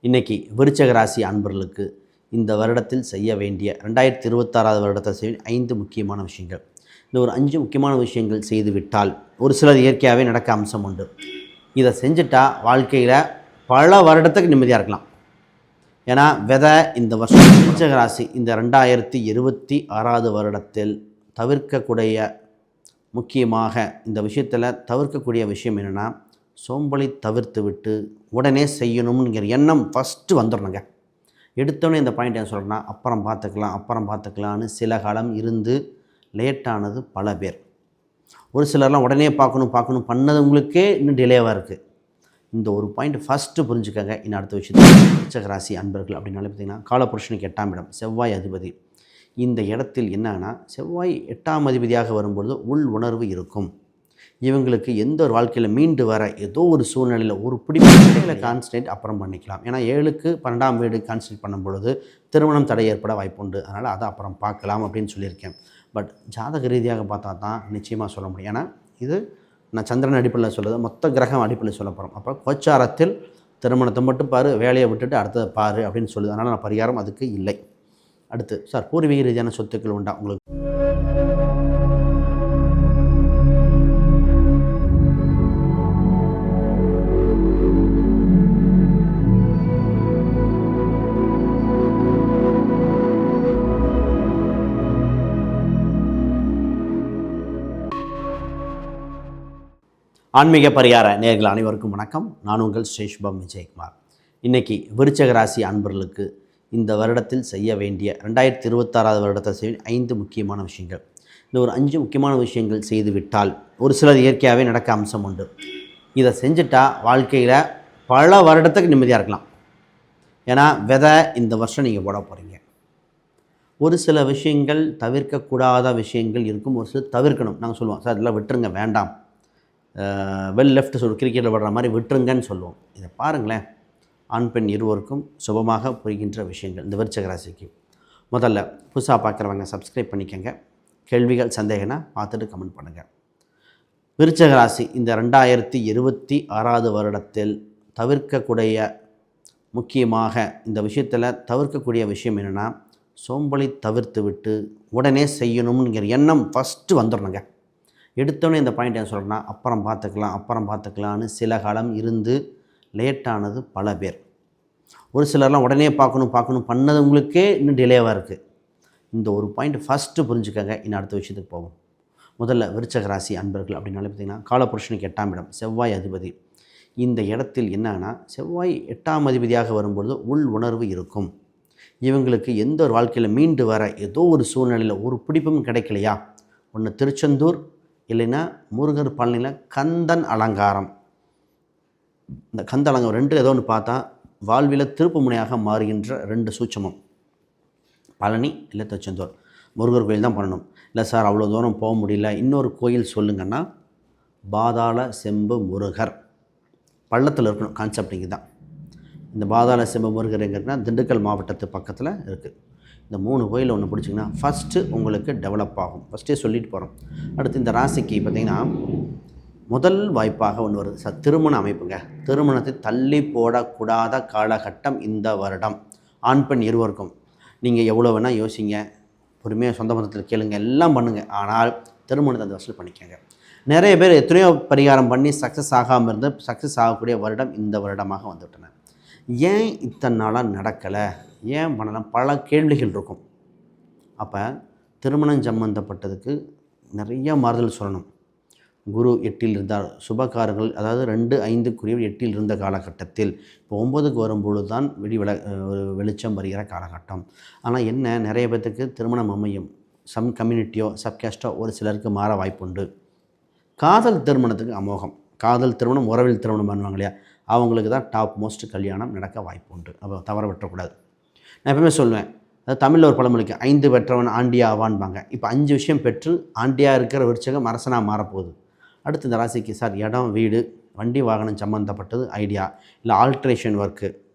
இன்றைக்கி விருச்சக ராசி அன்பர்களுக்கு இந்த வருடத்தில் செய்ய வேண்டிய 2026 வருடத்தை செய்ய 5 முக்கியமான விஷயங்கள். இந்த ஒரு 5 முக்கியமான விஷயங்கள் செய்துவிட்டால் ஒரு சிலர் இயற்கையாகவே நடக்க அம்சம் உண்டு. இதை செஞ்சுட்டா வாழ்க்கையில் பல வருடத்துக்கு நிம்மதியாக இருக்கலாம். ஏன்னா இந்த வருஷம் விருச்சக ராசி இந்த 2026 வருடத்தில் தவிர்க்கக்கூடிய முக்கியமாக இந்த விஷயத்தில் தவிர்க்கக்கூடிய விஷயம் என்னென்னா, சோம்பலை தவிர்த்து விட்டு உடனே செய்யணுங்கிற எண்ணம் ஃபஸ்ட்டு வந்துடணுங்க. எடுத்தோடனே இந்த பாயிண்ட் என்ன சொல்கிறேன்னா, அப்புறம் பார்த்துக்கலான்னு சில காலம் இருந்து லேட்டானது பல பேர். ஒரு சிலர்லாம் உடனே பார்க்கணும் பண்ணதுங்களுக்கே இன்னும் டிலேவாக இருக்குது. இந்த ஒரு பாயிண்ட் ஃபஸ்ட்டு புரிஞ்சுக்கங்க. இன்னும் அடுத்த விஷயத்தில் விருச்சக ராசி அன்பர்கள் அப்படின்னாலே பார்த்திங்கன்னா, காலபுருஷனுக்கு 8ஆம் இடம் செவ்வாய் அதிபதி. இந்த இடத்தில் என்னன்னா, செவ்வாய் 8ஆம் அதிபதியாக வரும்பொழுது உள் உணர்வு இருக்கும். இவங்களுக்கு எந்த ஒரு வாழ்க்கையில் மீண்டு வர ஏதோ ஒரு சூழ்நிலையில் ஒரு பிடிப்பில் கான்சன்ட்ரேட் அப்புறம் பண்ணிக்கலாம். ஏன்னா 7க்கு 12ஆம் வீடு கான்சன்ட்ரேட் பண்ணும் பொழுது திருமணம் தடை ஏற்பட வாய்ப்புண்டு. அதனால் அதை அப்புறம் பார்க்கலாம் அப்படின்னு சொல்லியிருக்கேன். பட் ஜாதக ரீதியாக பார்த்தா தான் நிச்சயமாக சொல்ல முடியும். ஏன்னா இது நான் சந்திரன் அடிப்படையில் சொல்லுறது, மொத்த கிரகம் அடிப்படையில் சொல்ல போகிறோம். அப்போ கோச்சாரத்தில் திருமணத்தை மட்டும் பாரு, வேலையை விட்டுட்டு அடுத்ததை பாரு அப்படின்னு சொல்லுது. அதனால் நான் பரிகாரம் அதுக்கு இல்லை. அடுத்து சார், பூர்வீக ரீதியான சொத்துக்கள் உண்டா உங்களுக்கு? ஆன்மீக பரிகார நேயர்கள் அனைவருக்கும் வணக்கம். நான் உங்கள் ஸ்ரீஷ்பம் விஜயகுமார். இன்றைக்கி விருச்சக ராசி அன்பர்களுக்கு இந்த வருடத்தில் செய்ய வேண்டிய 2026 வருடத்தை செய்ய 5 முக்கியமான விஷயங்கள். இந்த ஒரு 5 முக்கியமான விஷயங்கள் செய்துவிட்டால் ஒரு சிலர் இயற்கையாகவே நடக்க அம்சம் உண்டு. இதை செஞ்சுட்டா வாழ்க்கையில் பல வருடத்துக்கு நிம்மதியாக இருக்கலாம். ஏன்னா இந்த வருஷம் நீங்கள் போட போகிறீங்க. ஒரு சில விஷயங்கள் தவிர்க்கக்கூடாத விஷயங்கள் இருக்கும், ஒரு சிலர் தவிர்க்கணும். நாங்கள் சொல்லுவோம், சார் இதெல்லாம் விட்டுருங்க, வேண்டாம், லெஃப்ட் சொல்லு, கிரிக்கெட்டில் விடுற மாதிரி விட்டுருங்கன்னு சொல்லுவோம். இதை பாருங்களேன், ஆண் பெண் இருவருக்கும் சுபமாக புரிகின்ற விஷயங்கள் இந்த விருச்சக ராசிக்கு. முதல்ல புதுசாக பார்க்குறவங்க சப்ஸ்கிரைப் பண்ணிக்கங்க. கேள்விகள் சந்தேகம்னா பார்த்துட்டு கமெண்ட் பண்ணுங்கள். விருச்சக ராசி இந்த 2026 வருடத்தில் தவிர்க்கக்கூடிய முக்கியமாக இந்த விஷயத்தில் தவிர்க்கக்கூடிய விஷயம் என்னென்னா, சோம்பலை தவிர்த்து விட்டு உடனே செய்யணுங்கிற எண்ணம் ஃபஸ்ட்டு வந்துடணுங்க. எடுத்தோடனே இந்த பாயிண்ட் என்ன சொல்கிறேன்னா, அப்புறம் பார்த்துக்கலான்னு சில காலம் இருந்து லேட்டானது பல பேர். ஒரு சிலர்லாம் உடனே பார்க்கணும் பண்ணதுங்களுக்கே இன்னும் டிலேவாக இருக்குது. இந்த ஒரு பாயிண்ட் ஃபஸ்ட்டு புரிஞ்சுக்கங்க. இன்னும் அடுத்த விஷயத்துக்கு போவோம். முதல்ல விருச்சக ராசி அன்பர்கள் அப்படின்னாலே பார்த்திங்கன்னா, காலபுருஷனுக்கு 8ஆம் இடம் செவ்வாய் அதிபதி. இந்த இடத்தில் என்னன்னா, செவ்வாய் 8ஆம் அதிபதியாக வரும்பொழுது உள் உணர்வு இருக்கும். இவங்களுக்கு எந்த ஒரு வாழ்க்கையில் மீண்டு வர ஏதோ ஒரு சூழ்நிலையில் ஒரு பிடிப்பும் கிடைக்கலையா, ஒன்று திருச்செந்தூர் இல்லைன்னா முருகர் பழனியில் கந்தன் அலங்காரம். இந்த கந்த அலங்காரம் 2 ஏதோ ஒன்று பார்த்தா வாழ்வில் திருப்பு முனையாக மாறுகின்ற 2 சூட்சமம். பழனி இல்லை திருச்செந்தூர், முருகர் கோயில் தான் பண்ணணும். இல்லை சார் அவ்வளோ தூரம் போக முடியல, இன்னொரு கோயில் சொல்லுங்கன்னா, பாதாள செம்பு முருகர் பள்ளத்தில் இருக்கணும். கான்செப்ட் இங்கே தான். இந்த பாதாள செம்பு முருகர் எங்கன்னா திண்டுக்கல் மாவட்டத்து பக்கத்தில் இருக்குது. இந்த 3 கோயில் ஒன்று பிடிச்சிங்கன்னா ஃபஸ்ட்டு உங்களுக்கு டெவலப் ஆகும். ஃபஸ்ட்டே சொல்லிட்டு போகிறோம். அடுத்து இந்த ராசிக்கு பார்த்திங்கன்னா முதல் வாய்ப்பாக ஒன்று வருது சார், திருமண அமைப்புங்க. திருமணத்தை தள்ளி போடக்கூடாத காலகட்டம் இந்த வருடம். ஆண் பெண் இருவருக்கும். நீங்கள் எவ்வளோ வேணால் யோசிங்க, பொறுமையாக சொந்த பந்தத்தில் கேளுங்க, எல்லாம் பண்ணுங்கள். ஆனால் திருமணத்தை அந்த வருஷத்தில் பண்ணிக்கோங்க. நிறைய பேர் எத்தனையோ பரிகாரம் பண்ணி சக்ஸஸ் ஆகாமல் இருந்து சக்ஸஸ் ஆகக்கூடிய வருடம் இந்த வருடமாக வந்துவிட்டன. ஏன் இத்தனை நாளாக நடக்கலை, ஏன் பண்ணலாம், பல கேள்விகள் இருக்கும். அப்போ திருமணம் சம்பந்தப்பட்டதுக்கு நிறைய மாறுதல் சொல்லணும். குரு 8ல் இருந்தால் சுபகாரங்கள், அதாவது 2, 5 8ல் இருந்த காலகட்டத்தில் இப்போ 9க்கு வரும்பொழுது தான் வெளிச்சம் வருகிற காலகட்டம். ஆனால் என்ன, நிறைய பேர்த்துக்கு திருமணம் அமையும். சம் கம்யூனிட்டியோ சப்காஸ்டோ ஒரு சிலருக்கு மாற வாய்ப்புண்டு. காதல் திருமணத்துக்கு அமோகம். காதல் திருமணம், உறவில் திருமணம் பண்ணுவாங்க இல்லையா, அவங்களுக்கு தான் டாப் மோஸ்ட் கல்யாணம் நடக்க வாய்ப்பு உண்டு. அப்போ தவற விட்டுறக்கூடாது. நான் எப்பவுமே சொல்லுவேன், அதாவது தமிழில் ஒரு பழமொழிக்கு 5 பெற்றவன் ஆண்டியா ஆவான்பாங்க. இப்போ 5 விஷயம் பெற்று ஆண்டியாக இருக்கிற விருச்சகம் அரசனாக மாறப்போகுது. அடுத்து இந்த ராசிக்கு சார் இடம், வீடு, வண்டி வாகனம் சம்மந்தப்பட்டது ஐடியா, இல்லை ஆல்ட்ரேஷன் ஒர்க்கு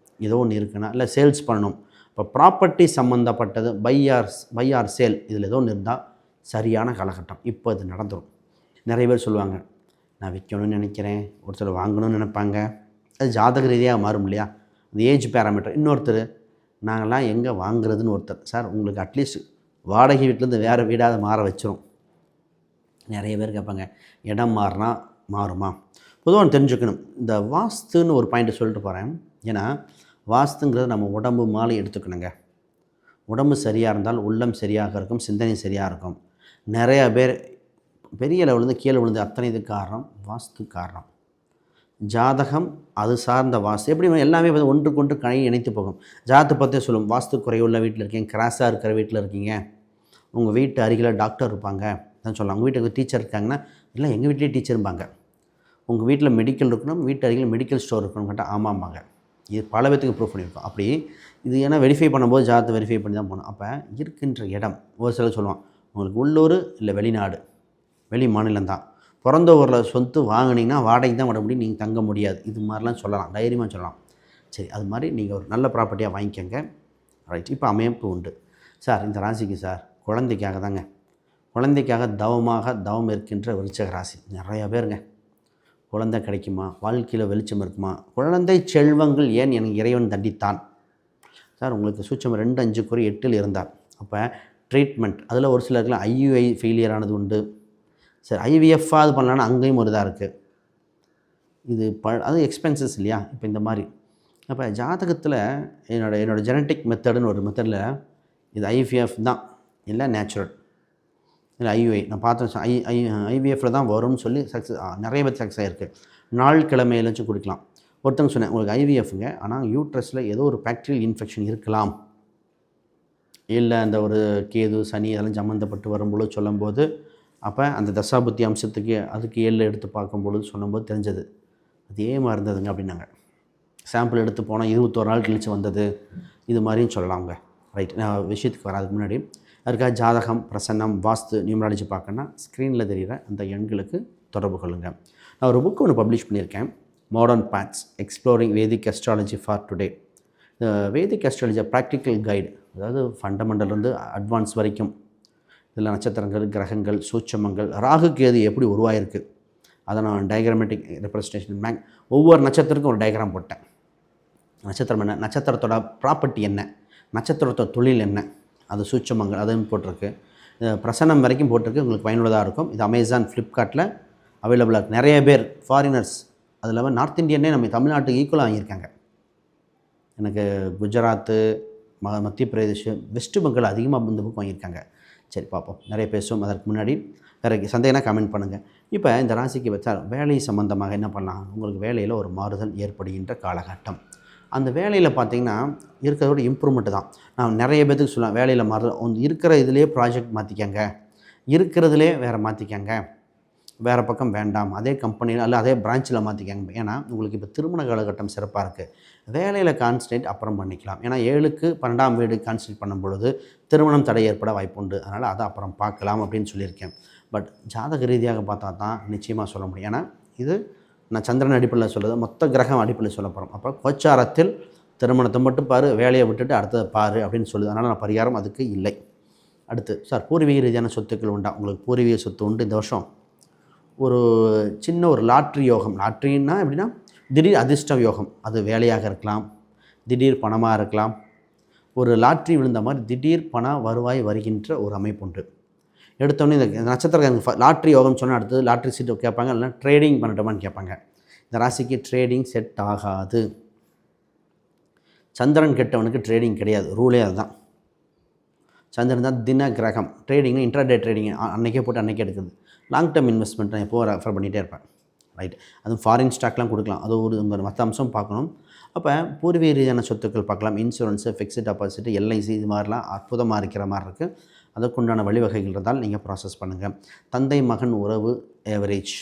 ஏதோ ஒன்று இருக்குன்னா, இல்லை சேல்ஸ் பண்ணணும், இப்போ ப்ராப்பர்ட்டி சம்மந்தப்பட்டது பை ஆர் சேல், இதில் ஏதோ ஒன்று இருந்தால் சரியான காலகட்டம். இப்போ இது நடந்துடும். நிறைய பேர் சொல்லுவாங்க, நான் விற்கணும்னு நினைக்கிறேன், ஒரு சிலர் வாங்கணும்னு நினைப்பாங்க. அது ஜாதக ரீதியாக மாறும் இல்லையா. இந்த ஏஜ் பேராமீட்டர். இன்னொருத்தர் நாங்கள்லாம் எங்கே வாங்குறதுன்னு ஒருத்தர். சார் உங்களுக்கு அட்லீஸ்ட் வாடகை வீட்டிலேருந்து வேறு வீடாக மாற வச்சிரும். நிறைய பேர் கேட்பாங்க, இடம் மாறினா மாறுமா? பொதுவாக தெரிஞ்சுக்கணும். இந்த வாஸ்துன்னு ஒரு பாயிண்ட்டை சொல்லிட்டு போகிறேன். ஏன்னா வாஸ்துங்கிறது நம்ம உடம்பு மாலை எடுத்துக்கணுங்க. உடம்பு சரியாக இருந்தால் உள்ளம் சரியாக இருக்கும், சிந்தனை சரியாக இருக்கும். நிறையா பேர் பெரிய லெவலேருந்து கீழே விழுந்து அத்தனை இது காரணம் வாஸ்து காரணம். ஜாதகம் அது சார்ந்த வாஸ்து எப்படி எல்லாமே ஒன்றுக்கொன்று கை இணைத்து போகும். ஜாதகத்தை பற்றி சொல்லும். வாஸ்து குறையுள்ள வீட்டில் இருக்கீங்க, கிராஸாக இருக்கிற வீட்டில் இருக்கீங்க, உங்கள் வீட்டு அருகில் டாக்டர் இருப்பாங்க தான் சொல்லலாம். உங்கள் வீட்டுக்கு டீச்சர் இருக்காங்கன்னா, இல்லை எங்கள் வீட்டிலே டீச்சர் இருப்பாங்க. உங்கள் வீட்டில் மெடிக்கல் இருக்கணும், வீட்டு அருகில் மெடிக்கல் ஸ்டோர் இருக்கணும் கேட்டால் ஆமாம்பாங்க. இது பல பேத்துக்கு ப்ரூவ் பண்ணியிருக்கோம். அப்படி இது ஏன்னா வெரிஃபை பண்ணும்போது ஜாதகத்தை வெரிஃபை பண்ணி தான் போகணும். அப்போ இருக்கின்ற இடம் ஒரு சிலர் சொல்லுவான், உங்களுக்கு உள்ளூர் இல்லை வெளிநாடு, வெளி மாநிலம்தான், பிறந்த ஊரில் சொத்து வாங்கினீங்கன்னா வாடகை தான் விட முடியும், நீங்கள் தங்க முடியாது. இது மாதிரிலாம் சொல்லலாம், தைரியமாக சொல்லலாம். சரி, அது மாதிரி நீங்கள் ஒரு நல்ல ப்ராப்பர்ட்டியாக வாங்கிக்கோங்க. ரைட். இப்போ அமைப்பு உண்டு சார். இந்த ராசிக்கு சார் குழந்தைக்காக தாங்க, குழந்தைக்காக தவம் இருக்கின்ற விருச்சிக ராசி நிறையா பேருங்க. குழந்தை கிடைக்குமா, வாழ்க்கையில் வெளிச்சம் இருக்குமா, குழந்தை செல்வங்கள் ஏன் எனக்கு இறைவன் தண்டித்தான் சார். உங்களுக்கு சூட்சம் 2 5 குறை 8 இருந்தார். அப்போ ட்ரீட்மெண்ட் அதில் ஒரு சிலருக்குலாம் ஐயுஐ ஃபெயிலியர் ஆனது உண்டு. சரி, ஐவிஎஃப்பாக பண்ணலான்னா அங்கேயும் ஒரு இதாக இருக்குது. இது அது எக்ஸ்பென்சஸ் இல்லையா? இப்போ இந்த மாதிரி அப்போ ஜாதகத்தில் என்னோடய ஜெனட்டிக் மெத்தடுன்னு ஒரு மெத்தடில் இது ஐவிஎஃப் தான், இல்லை நேச்சுரல், இல்லை ஐயுஐ நான் பார்த்தேன். ஐவிஎஃப்பில் தான் வரும்னு சொல்லி நிறைய பேர் சக்ஸஸ் ஆகிருக்கு. நாள் கிழமையில வச்சு கொடுக்கலாம். ஒருத்தங்க சொன்னேன், உங்களுக்கு ஐவிஎஃப்ங்க, ஆனால் யூட்ரஸில் ஏதோ ஒரு பாக்டீரியல் இன்ஃபெக்ஷன் இருக்கலாம், இல்லை அந்த ஒரு கேது சனி அதெல்லாம் சம்மந்தப்பட்டு வரும்பொழுது சொல்லும்போது, அப்போ அந்த தசாபுத்தி அம்சத்துக்கு அதுக்கு 7 எடுத்து பார்க்கும்பொழுது சொல்லும்போது தெரிஞ்சது அதே மாதிரி இருந்ததுங்க அப்படின்னாங்க. சாம்பிள் எடுத்து போனால் 21 நாள் கழித்து வந்தது. இது மாதிரியும் சொல்லலாங்க. ரைட். நான் விஷயத்துக்கு வராதுக்கு முன்னாடி அதுக்காக ஜாதகம், பிரசன்னம், வாஸ்து, நியூமராலஜி பார்க்கணுன்னா ஸ்க்ரீனில் தெரிகிற அந்த எண்களுக்கு தொடர்பு கொள்ளுங்கள். நான் ஒரு புக்கு ஒன்று பப்ளிஷ் பண்ணியிருக்கேன், modern paths exploring Vedic astrology for today. Vedic astrology practical guide, அதாவது ஃபண்டமெண்டல்லேருந்து அட்வான்ஸ் வரைக்கும். இதில் நட்சத்திரங்கள், கிரகங்கள், சூட்சமங்கள், ராகு கேது எப்படி உருவாயிருக்கு அதை நான் டயக்ராமேட்டிக் ரெப்ரஸன்டேஷன் ஒவ்வொரு நட்சத்திரத்துக்கும் ஒரு டயக்ராம் போட்டேன். நட்சத்திரம் என்ன, நட்சத்திரத்தோட ப்ராப்பர்ட்டி என்ன, நட்சத்திரத்தோட தொழில் என்ன, அது சூட்சமங்கள் அதுவும் போட்டிருக்கு. பிரசன்னம் வரைக்கும் போட்டிருக்கு. உங்களுக்கு பயனுள்ளதாக இருக்கும். இது அமேசான், ஃப்ளிப்கார்ட்டில் அவைலபிளாக இருக்குது. நிறைய பேர் ஃபாரினர்ஸ், அது இல்லாமல் நார்த் இந்தியனே நம்ம தமிழ்நாட்டுக்கு ஈக்குவலாக வாங்கியிருக்காங்க. எனக்கு குஜராத்து, மத்திய பிரதேஷ், வெஸ்ட் பெங்கால் அதிகமாக இந்த புக் வாங்கியிருக்காங்க. சரி, பார்ப்போம், நிறைய பேசுவோம். அதற்கு முன்னாடி வேறு சந்தேகம்னா கமெண்ட் பண்ணுங்கள். இப்போ இந்த ராசிக்கு வச்சா வேலை சம்மந்தமாக என்ன பண்ணலாம், உங்களுக்கு வேலையில் ஒரு மாறுதல் ஏற்படுகின்ற காலகட்டம். அந்த வேலையில் பார்த்திங்கன்னா இருக்கிறதோட இம்ப்ரூவ்மெண்ட்டு தான். நான் நிறைய பேத்துக்கு சொல்லுவேன், வேலையில் மாறுதல் இருக்கிற இதிலே ப்ராஜெக்ட் மாற்றிக்கங்க, இருக்கிறதுலே வேறு மாற்றிக்கங்க, வேறு பக்கம் வேண்டாம், அதே கம்பெனியில் அல்ல அதே பிரான்ச்சில் மாற்றிக்கங்க. ஏன்னா உங்களுக்கு இப்போ திருமண காலகட்டம் சிறப்பாக இருக்குது. வேலையில் கான்சன்ட்ரேட் அப்புறம் பண்ணிக்கலாம். ஏன்னா 7க்கு 12ஆம் வீடு கான்சன்ட்ரேட் பண்ணும் பொழுது திருமணம் தடை ஏற்பட வாய்ப்புண்டு. அதனால் அதை அப்புறம் பார்க்கலாம் அப்படின்னு சொல்லியிருக்கேன். பட் ஜாதக ரீதியாக பார்த்தா தான் நிச்சயமாக சொல்ல முடியும். ஏன்னா இது நான் சந்திரன் அடிப்படையில் சொல்கிறது, மொத்த கிரகம் அடிப்படையில் சொல்ல போகிறோம். அப்போ கோச்சாரத்தில் திருமணத்தை மட்டும் பாரு, வேலையை விட்டுட்டு அடுத்ததை பாரு அப்படின்னு சொல்லுது. அதனால் நான் பரிகாரம் அதுக்கு இல்லை. அடுத்து சார் பூர்வீக ரீதியான சொத்துக்கள் உண்டா? உங்களுக்கு பூர்வீக சொத்து உண்டு. இந்த வருஷம் ஒரு சின்ன ஒரு லாட்ரி யோகம். லாட்ரின்னா எப்படின்னா திடீர் அதிர்ஷ்ட யோகம். அது வேலையாக இருக்கலாம், திடீர் பணமாக இருக்கலாம். ஒரு லாட்ரி விழுந்த மாதிரி திடீர் பண வருவாய் வருகின்ற ஒரு அமைப்பு உண்டு. எடுத்தோடனே இந்த நட்சத்திரக்காரங்க லாட்ரி யோகம் சொன்னால் அடுத்தது லாட்ரி சீட்டு கேட்பாங்க, இல்லைனா ட்ரேடிங் பண்ணட்டோமான்னு கேட்பாங்க. இந்த ராசிக்கு ட்ரேடிங் செட் ஆகாது. சந்திரன் கெட்டவனுக்கு ட்ரேடிங் கிடையாது, ரூலே அதுதான். சந்திரன் தான் தின கிரகம். ட்ரேடிங்னா இன்ட்ராடே ட்ரேடிங், அன்றைக்கே போட்டு அன்றைக்கே எடுக்குது. லாங் டேர்ம் இன்வெஸ்ட்மெண்ட் நான் எப்போது ரெஃபர் பண்ணிகிட்டே இருப்பேன். ரைட். அதுவும் ஃபாரின் ஸ்டாக்லாம் கொடுக்கலாம். அது ஒரு மற்ற அம்சம் பார்க்கணும். அப்போ பூர்வீக ரீதியான சொத்துக்கள் பார்க்கலாம். இன்சூரன்ஸு, ஃபிக்ஸ்டு டெபாசிட்டு, எல்ஐசி, இது மாதிரிலாம் அற்புதமாக இருக்கிற மாதிரி இருக்குது. அதுக்குண்டான வழிவகைகள் இருந்தால் நீங்கள் ப்ராசஸ் பண்ணுங்கள். தந்தை மகன் உறவு ஏவரேஜ்,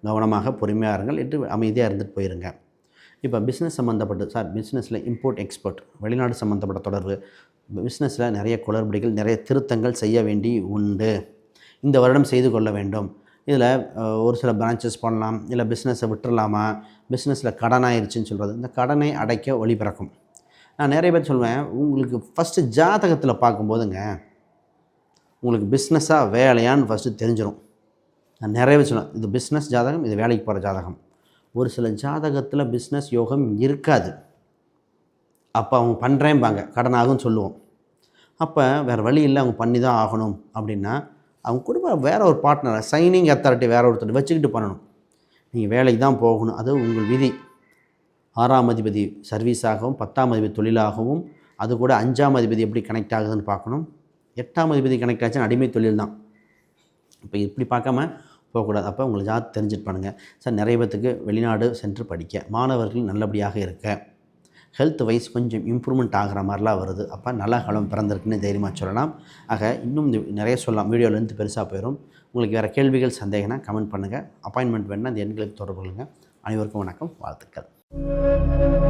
கவனமாக பொறுமையாக இருங்கள் என்று அமைதியாக இருந்துட்டு போயிருங்க. இப்போ பிஸ்னஸ் சம்மந்தப்பட்டு சார் பிஸ்னஸில் இம்போர்ட் எக்ஸ்போர்ட், வெளிநாடு சம்மந்தப்பட்ட தொடர்பு, பிஸ்னஸில் நிறைய குளறுபடிகள், நிறைய திருத்தங்கள் செய்ய வேண்டி உண்டு. இந்த வருடம் செய்து கொள்ள வேண்டும். இதில் ஒரு சில பிரான்ச்சஸ் பண்ணலாம், இல்லை பிஸ்னஸை விட்டுறலாமா, பிஸ்னஸில் கடன் ஆயிடுச்சுன்னு சொல்கிறது. இந்த கடனை அடைக்க வழி பிறக்கும். நான் நிறைய பேர் சொல்லுவேன், உங்களுக்கு ஃபஸ்ட்டு ஜாதகத்தில் பார்க்கும்போதுங்க உங்களுக்கு பிஸ்னஸாக வேலையான்னு ஃபஸ்ட்டு தெரிஞ்சிடும். நான் நிறைய பேர் சொல்லுவேன், இது பிஸ்னஸ் ஜாதகம், இது வேலைக்கு போகிற ஜாதகம். ஒரு சில ஜாதகத்தில் பிஸ்னஸ் யோகம் இருக்காது. அப்போ அவங்க பண்ணுறேன்பாங்க, கடன் ஆகும்னு சொல்லுவோம். அப்போ வேறு வழி இல்லை, அவங்க பண்ணி தான் ஆகணும் அப்படின்னா அவங்க குடும்பம் வேறு ஒரு பார்ட்னரை சைனிங் அத்தாரிட்டி வேறு ஒருத்தர் வச்சுக்கிட்டு பண்ணணும். நீங்கள் வேலைக்கு தான் போகணும், அது உங்கள் விதி. 6ஆம் அதிபதி சர்வீஸாகவும் 10ஆம் அதிபதி தொழிலாகவும், அது கூட 5ஆம் அதிபதி எப்படி கனெக்ட் ஆகுதுன்னு பார்க்கணும். 8ஆம் அதிபதி கனெக்ட் ஆச்சுன்னா அடிமை தொழில் தான். இப்போ இப்படி பார்க்காம போகக்கூடாது. அப்போ உங்களை ஜாத் தெரிஞ்சுட்டு பண்ணுங்கள். சார் நிறைய பேத்துக்கு வெளிநாடு சென்று படிக்க, மாணவர்கள் நல்லபடியாக இருக்க, ஹெல்த் வைஸ் கொஞ்சம் இம்ப்ரூவ்மெண்ட் ஆகிற மாதிரிலாம் வருது. அப்போ நல்ல காலம் பிறந்திருக்குன்னு தைரியமாக சொல்லலாம். ஆக இன்னும் நிறைய சொல்லலாம், வீடியோலேருந்து பெருசாக போயிடும். உங்களுக்கு வேறு கேள்விகள் சந்தேகம்னா கமெண்ட் பண்ணுங்கள். அப்பாயின்மெண்ட் வேணுன்னா அந்த எண்களுக்கு தொடர்பு கொள்ளுங்கள். அனைவருக்கும் வணக்கம், வாழ்த்துக்கள்.